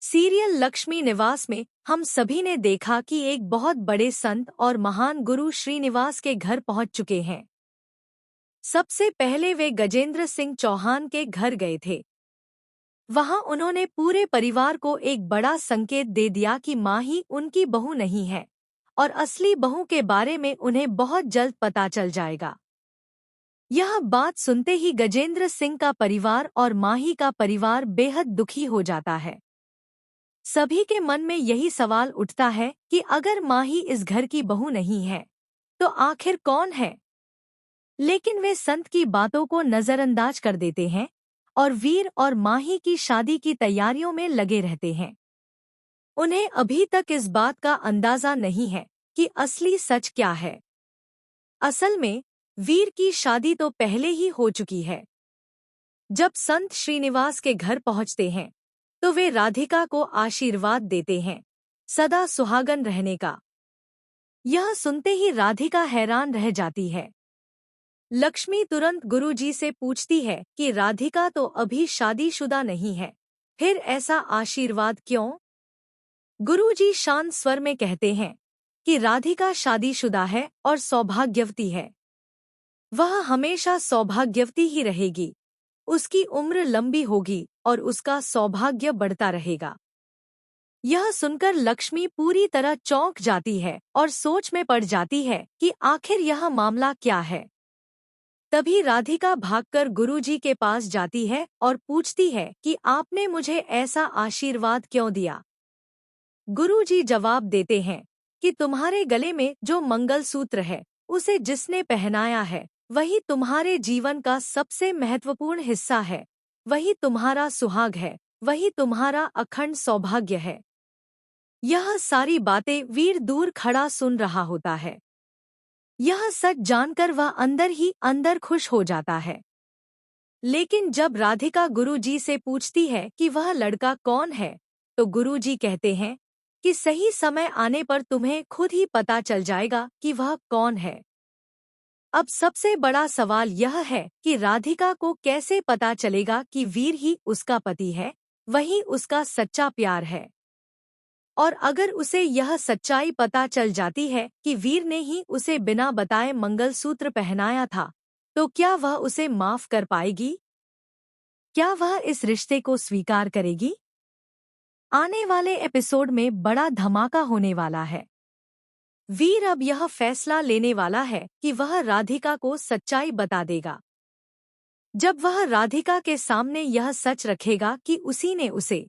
Serial Lakshmi निवास में हम सभी ने देखा कि एक बहुत बड़े संत और महान गुरु श्रीनिवास के घर पहुंच चुके हैं। सबसे पहले वे गजेंद्र सिंह चौहान के घर गए थे। वहां उन्होंने पूरे परिवार को एक बड़ा संकेत दे दिया कि माँ ही उनकी बहू नहीं है और असली बहू के बारे में उन्हें बहुत जल्द पता चल जाएगा। यह बात सुनते ही गजेंद्र सिंह का परिवार और माही का परिवार बेहद दुखी हो जाता है। सभी के मन में यही सवाल उठता है कि अगर माही इस घर की बहू नहीं है तो आखिर कौन है। लेकिन वे संत की बातों को नजरअंदाज कर देते हैं और वीर और माही की शादी की तैयारियों में लगे रहते हैं। उन्हें अभी तक इस बात का अंदाजा नहीं है कि असली सच क्या है। असल में वीर की शादी तो पहले ही हो चुकी है। जब संत श्रीनिवास के घर पहुंचते हैं तो वे राधिका को आशीर्वाद देते हैं सदा सुहागन रहने का। यह सुनते ही राधिका हैरान रह जाती है। लक्ष्मी तुरंत गुरुजी से पूछती है कि राधिका तो अभी शादीशुदा नहीं है, फिर ऐसा आशीर्वाद क्यों? गुरुजी शांत स्वर में कहते हैं कि राधिका शादीशुदा है और सौभाग्यवती है। वह हमेशा सौभाग्यवती ही रहेगी। उसकी उम्र लंबी होगी और उसका सौभाग्य बढ़ता रहेगा। यह सुनकर लक्ष्मी पूरी तरह चौंक जाती है और सोच में पड़ जाती है कि आखिर यह मामला क्या है। तभी राधिका भागकर गुरुजी के पास जाती है और पूछती है कि आपने मुझे ऐसा आशीर्वाद क्यों दिया। गुरुजी जवाब देते हैं कि तुम्हारे गले में जो मंगलसूत्र है उसे जिसने पहनाया है वही तुम्हारे जीवन का सबसे महत्वपूर्ण हिस्सा है, वही तुम्हारा सुहाग है, वही तुम्हारा अखंड सौभाग्य है। यह सारी बातें वीर दूर खड़ा सुन रहा होता है। यह सच जानकर वह अंदर ही अंदर खुश हो जाता है। लेकिन जब राधिका गुरुजी से पूछती है कि वह लड़का कौन है तो गुरुजी कहते हैं कि सही समय आने पर तुम्हें खुद ही पता चल जाएगा कि वह कौन है। अब सबसे बड़ा सवाल यह है कि राधिका को कैसे पता चलेगा कि वीर ही उसका पति है, वही उसका सच्चा प्यार है। और अगर उसे यह सच्चाई पता चल जाती है कि वीर ने ही उसे बिना बताए मंगलसूत्र पहनाया था, तो क्या वह उसे माफ कर पाएगी? क्या वह इस रिश्ते को स्वीकार करेगी? आने वाले एपिसोड में बड़ा धमाका होने वाला है। वीर अब यह फैसला लेने वाला है कि वह राधिका को सच्चाई बता देगा। जब वह राधिका के सामने यह सच रखेगा कि उसी ने उसे